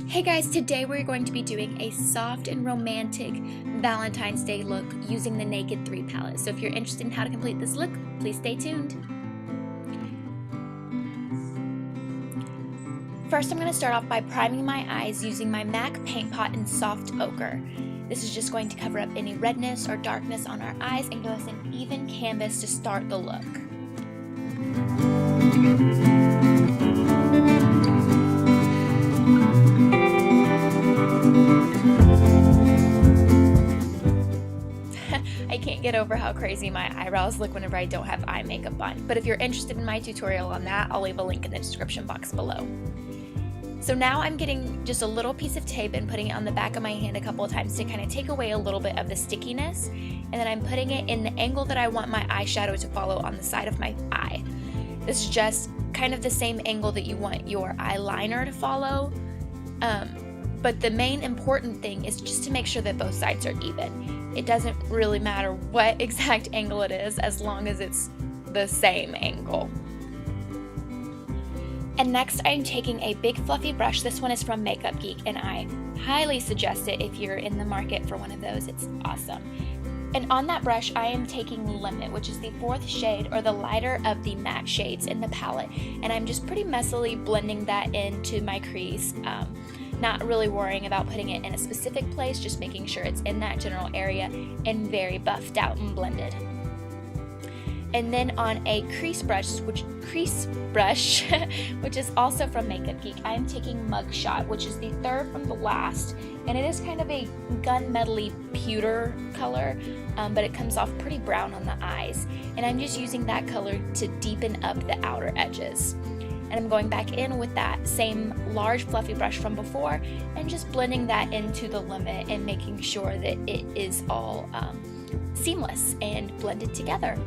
Hey guys, today we're going to be doing a soft and romantic Valentine's Day look using the Naked3 palette. So if you're interested in how to complete this look, please stay tuned. First, I'm going to start off by priming my eyes using my MAC Paint Pot in Soft Ochre. This is just going to cover up any redness or darkness on our eyes and give us an even canvas to start the look. I can't get over how crazy my eyebrows look whenever I don't have eye makeup on, but if you're interested in my tutorial on that, I'll leave a link in the description box below. So now I'm getting just a little piece of tape and putting it on the back of my hand a couple of times to kind of take away a little bit of the stickiness, and then I'm putting it in the angle that I want my eyeshadow to follow on the side of my eye. This is just kind of the same angle that you want your eyeliner to follow, but the main important thing is just to make sure that both sides are even. It doesn't really matter what exact angle it is as long as it's the same angle. And next I'm taking a big fluffy brush. This one is from Makeup Geek and I highly suggest it if you're in the market for one of those. It's awesome. And on that brush I am taking Limit, which is the 4th shade or the lighter of the matte shades in the palette, and I'm just pretty messily blending that into my crease. Not really worrying about putting it in a specific place, just making sure it's in that general area and very buffed out and blended. And then on a crease brush, which is also from Makeup Geek, I'm taking Mugshot, which is the 3rd from the last, and it is kind of a gunmetal-y pewter color, but it comes off pretty brown on the eyes. And I'm just using that color to deepen up the outer edges. And I'm going back in with that same large fluffy brush from before and just blending that into the Limit and making sure that it is all seamless and blended together.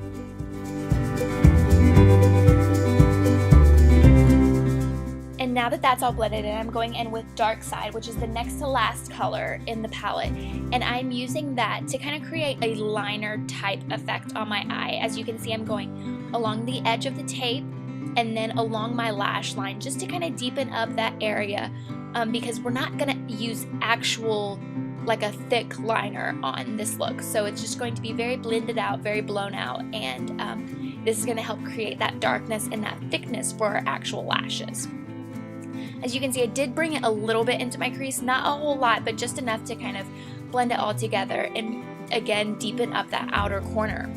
And now that that's all blended in, I'm going in with Dark Side, which is the next to last color in the palette, and I'm using that to kind of create a liner type effect on my eye. As you can see, I'm going along the edge of the tape and then along my lash line just to kind of deepen up that area, because we're not going to use actual like a thick liner on this look, so it's just going to be very blended out, very blown out, and this is going to help create that darkness and that thickness for our actual lashes. As you can see, I did bring it a little bit into my crease, not a whole lot, but just enough to kind of blend it all together and again deepen up that outer corner.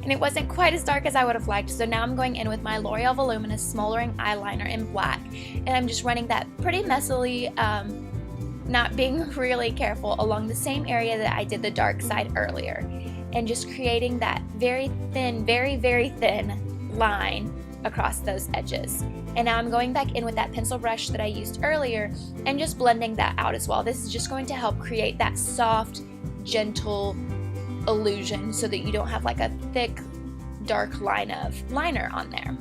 And it wasn't quite as dark as I would have liked, so now I'm going in with my L'Oreal Voluminous Smoldering Eyeliner in black, and I'm just running that pretty messily, not being really careful, along the same area that I did the dark side earlier, and just creating that very thin, very, very thin line across those edges. And now I'm going back in with that pencil brush that I used earlier and just blending that out as well. This is just going to help create that soft, gentle illusion so that you don't have like a thick, dark line of liner on there.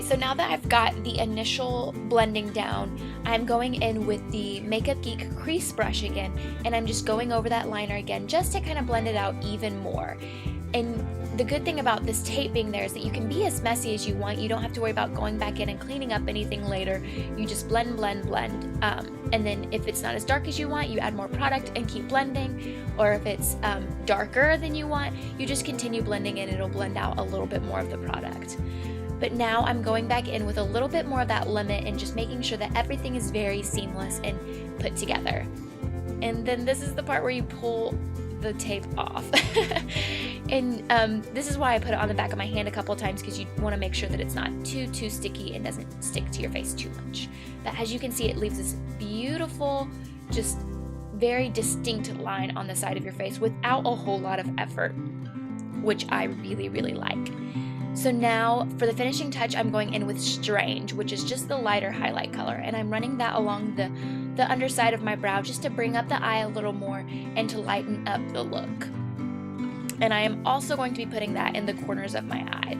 So now that I've got the initial blending down, I'm going in with the Makeup Geek crease brush again, and I'm just going over that liner again just to kind of blend it out even more. And the good thing about this tape being there is that you can be as messy as you want. You don't have to worry about going back in and cleaning up anything later. You just blend, blend, blend. And then if it's not as dark as you want, you add more product and keep blending. Or if it's darker than you want, you just continue blending and it'll blend out a little bit more of the product. But now I'm going back in with a little bit more of that Limit and just making sure that everything is very seamless and put together. And then this is the part where you pull the tape off. And this is why I put it on the back of my hand a couple of times, because you want to make sure that it's not too sticky and doesn't stick to your face too much. But as you can see, it leaves this beautiful, just very distinct line on the side of your face without a whole lot of effort, which I really, really like. So now for the finishing touch, I'm going in with Strange, which is just the lighter highlight color, and I'm running that along the underside of my brow just to bring up the eye a little more and to lighten up the look. And I am also going to be putting that in the corners of my eye.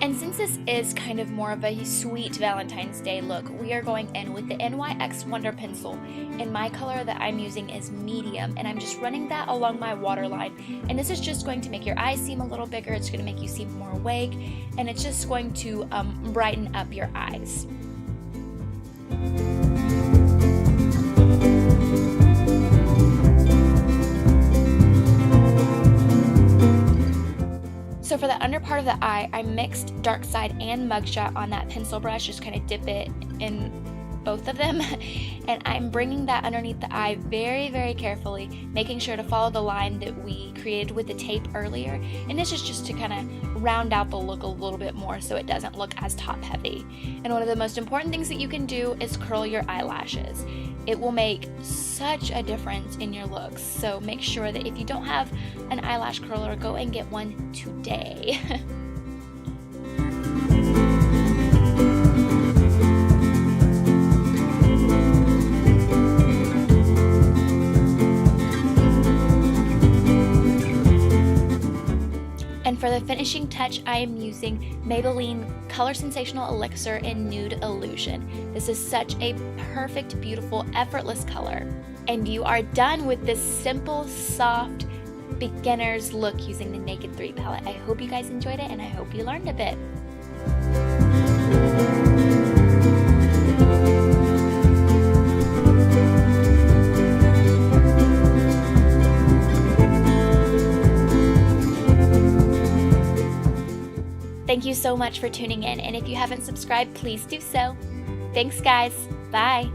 And since this is kind of more of a sweet Valentine's Day look, we are going in with the NYX Wonder Pencil, and my color that I'm using is medium, and I'm just running that along my waterline. And this is just going to make your eyes seem a little bigger, it's going to make you seem more awake, and it's just going to brighten up your eyes. So for the under part of the eye, I mixed Dark Side and Mugshot on that pencil brush, just kind of dip it in both of them, and I'm bringing that underneath the eye very, very carefully, making sure to follow the line that we created with the tape earlier, and this is just to kind of round out the look a little bit more so it doesn't look as top heavy. And one of the most important things that you can do is curl your eyelashes. It will make such a difference in your looks, so make sure that if you don't have an eyelash curler, go and get one today. And for the finishing touch, I am using Maybelline Color Sensational Elixir in Nude Illusion. This is such a perfect, beautiful, effortless color. And you are done with this simple, soft, beginner's look using the Naked3 palette. I hope you guys enjoyed it, and I hope you learned a bit. Thank you so much for tuning in, and if you haven't subscribed, please do so. Thanks, guys. Bye.